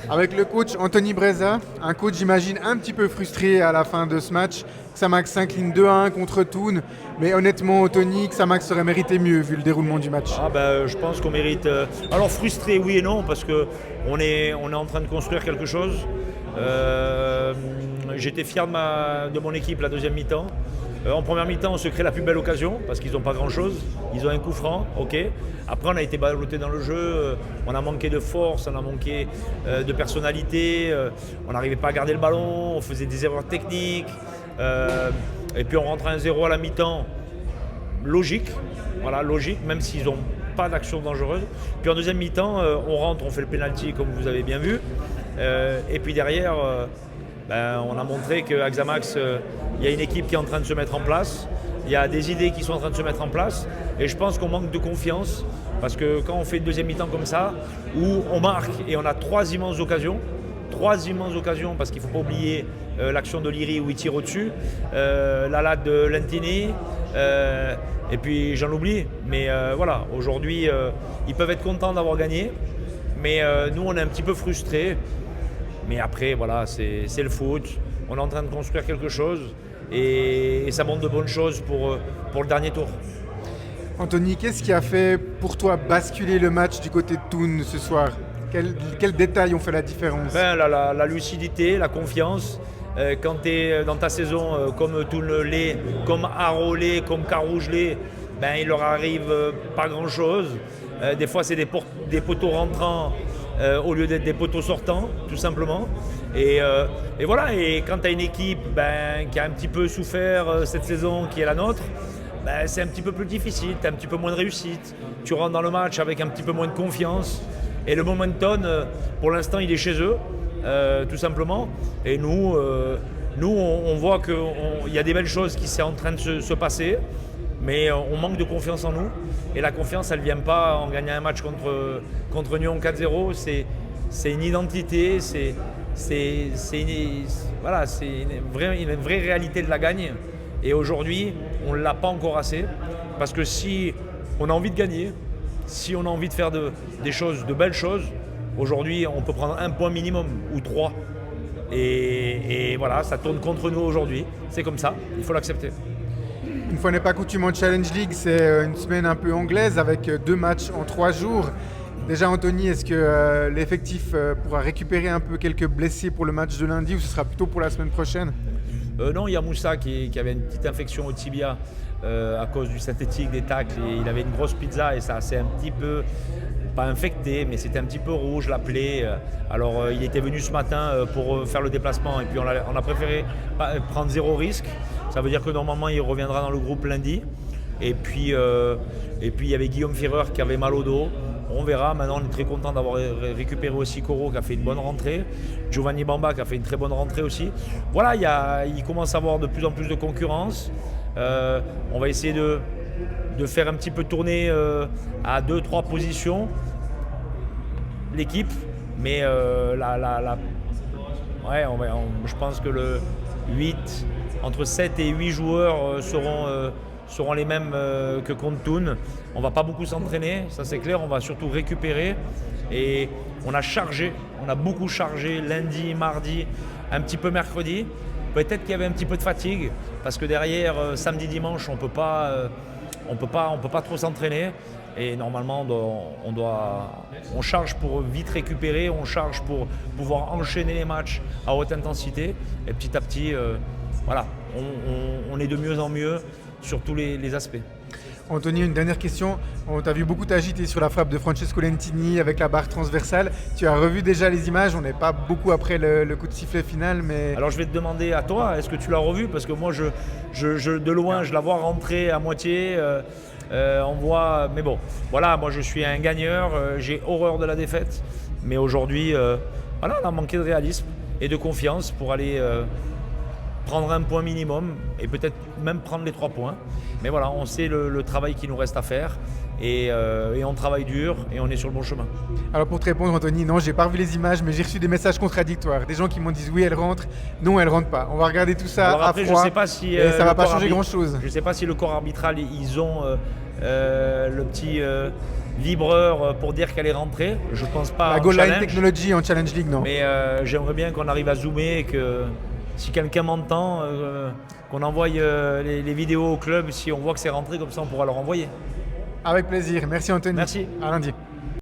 Avec le coach Anthony Breza, un coach j'imagine un petit peu frustré à la fin de ce match. Xamax s'incline 2-1 contre Thun, mais honnêtement Anthony, Xamax aurait mérité mieux vu le déroulement du match. Je pense qu'on mérite. Alors frustré, oui et non, parce que on est en train de construire quelque chose. J'étais fier de mon équipe la deuxième mi-temps. En première mi-temps, on se crée la plus belle occasion parce qu'ils n'ont pas grand-chose. Ils ont un coup franc, ok. Après, on a été ballotté dans le jeu. On a manqué de force, on a manqué de personnalité. On n'arrivait pas à garder le ballon. On faisait des erreurs techniques. Et puis on rentre à 1-0 à la mi-temps. Logique, voilà, logique, même s'ils n'ont pas d'action dangereuse. Puis en deuxième mi-temps, on rentre, on fait le penalty comme vous avez bien vu. Et puis derrière, on a montré qu'à Xamax, il y a une équipe qui est en train de se mettre en place. Il y a des idées qui sont en train de se mettre en place. Et je pense qu'on manque de confiance. Parce que quand on fait une deuxième mi-temps comme ça, où on marque et on a trois immenses occasions, parce qu'il ne faut pas oublier l'action de Liri où il tire au-dessus, la latte de Lentini, et puis j'en oublie. Mais voilà, aujourd'hui, ils peuvent être contents d'avoir gagné. Mais nous, on est un petit peu frustrés. Mais après, voilà, c'est le foot. On est en train de construire quelque chose et ça montre de bonnes choses pour le dernier tour. Anthony, qu'est-ce qui a fait pour toi basculer le match du côté de Thun ce soir? Quels détails ont fait la différence? La lucidité, la confiance. Quand tu es dans ta saison comme Thun l'est, comme Haro l'est, comme Carouge l'est, il leur arrive pas grand-chose. Des fois, c'est des poteaux rentrants au lieu d'être des poteaux sortants, tout simplement. Et voilà, et quand tu as une équipe qui a un petit peu souffert cette saison, qui est la nôtre, c'est un petit peu plus difficile, tu as un petit peu moins de réussite. Tu rentres dans le match avec un petit peu moins de confiance. Et le momentum, pour l'instant, il est chez eux, tout simplement. Et nous, on voit qu'il y a des belles choses qui sont en train de se passer, mais on manque de confiance en nous. Et la confiance, elle ne vient pas en gagnant un match contre Nyon 4-0. C'est une identité, c'est une vraie réalité de la gagne. Et aujourd'hui, on ne l'a pas encore assez. Parce que si on a envie de gagner, si on a envie de faire de belles choses, aujourd'hui, on peut prendre un point minimum ou trois. Et voilà, ça tourne contre nous aujourd'hui. C'est comme ça, il faut l'accepter. Une fois n'est pas coutume en Challenge League, c'est une semaine un peu anglaise avec 2 matchs en 3 jours. Déjà Anthony, est-ce que l'effectif pourra récupérer un peu quelques blessés pour le match de lundi ou ce sera plutôt pour la semaine prochaine? Non, il y a Moussa qui avait une petite infection au tibia à cause du synthétique, des tacles. Et il avait une grosse pizza et ça s'est un petit peu, pas infecté, mais c'était un petit peu rouge, la plaie. Alors il était venu ce matin pour faire le déplacement et puis on a préféré prendre zéro risque. Ça veut dire que normalement il reviendra dans le groupe lundi. Et puis il y avait Guillaume Ferrer qui avait mal au dos. On verra, maintenant on est très content d'avoir récupéré aussi Coro qui a fait une bonne rentrée, Giovanni Bamba qui a fait une très bonne rentrée aussi. Voilà, il commence à avoir de plus en plus de concurrence. On va essayer de faire un petit peu tourner à 2-3 positions l'équipe, mais je pense que le 8, entre 7 et 8 joueurs seront les mêmes que contre Thun. On ne va pas beaucoup s'entraîner, ça c'est clair, on va surtout récupérer. Et on a beaucoup chargé lundi, mardi, un petit peu mercredi. Peut-être qu'il y avait un petit peu de fatigue, parce que derrière, samedi, dimanche, on peut pas trop s'entraîner. Et normalement, on charge pour vite récupérer, on charge pour pouvoir enchaîner les matchs à haute intensité. Et petit à petit, on est de mieux en mieux sur tous les aspects. Anthony, une dernière question. On t'a vu beaucoup t'agiter sur la frappe de Francesco Lentini avec la barre transversale. Tu as revu déjà les images, on n'est pas beaucoup après le coup de sifflet final, mais... Alors je vais te demander à toi, est-ce que tu l'as revu? Parce que moi, de loin, je la vois rentrer à moitié. On voit... Mais bon, voilà, moi je suis un gagneur, j'ai horreur de la défaite. Mais aujourd'hui, on a manqué de réalisme et de confiance pour aller... prendre un point minimum et peut-être même prendre les 3 points. Mais voilà, on sait le travail qu'il nous reste à faire et on travaille dur et on est sur le bon chemin. Alors pour te répondre Anthony, non, j'ai pas revu les images, mais j'ai reçu des messages contradictoires. Des gens qui m'ont dit oui, elle rentre, non, elle rentre pas. On va regarder tout ça alors après, à froid. Je sais pas si, et ça va pas changer grand-chose. Je ne sais pas si le corps arbitral, ils ont le petit vibreur pour dire qu'elle est rentrée. Je pense pas La en goal line challenge. technology en Challenge League, non? Mais j'aimerais bien qu'on arrive à zoomer et que si quelqu'un m'entend, qu'on envoie les vidéos au club. Si on voit que c'est rentré, comme ça on pourra leur envoyer. Avec plaisir. Merci Anthony. Merci. À lundi.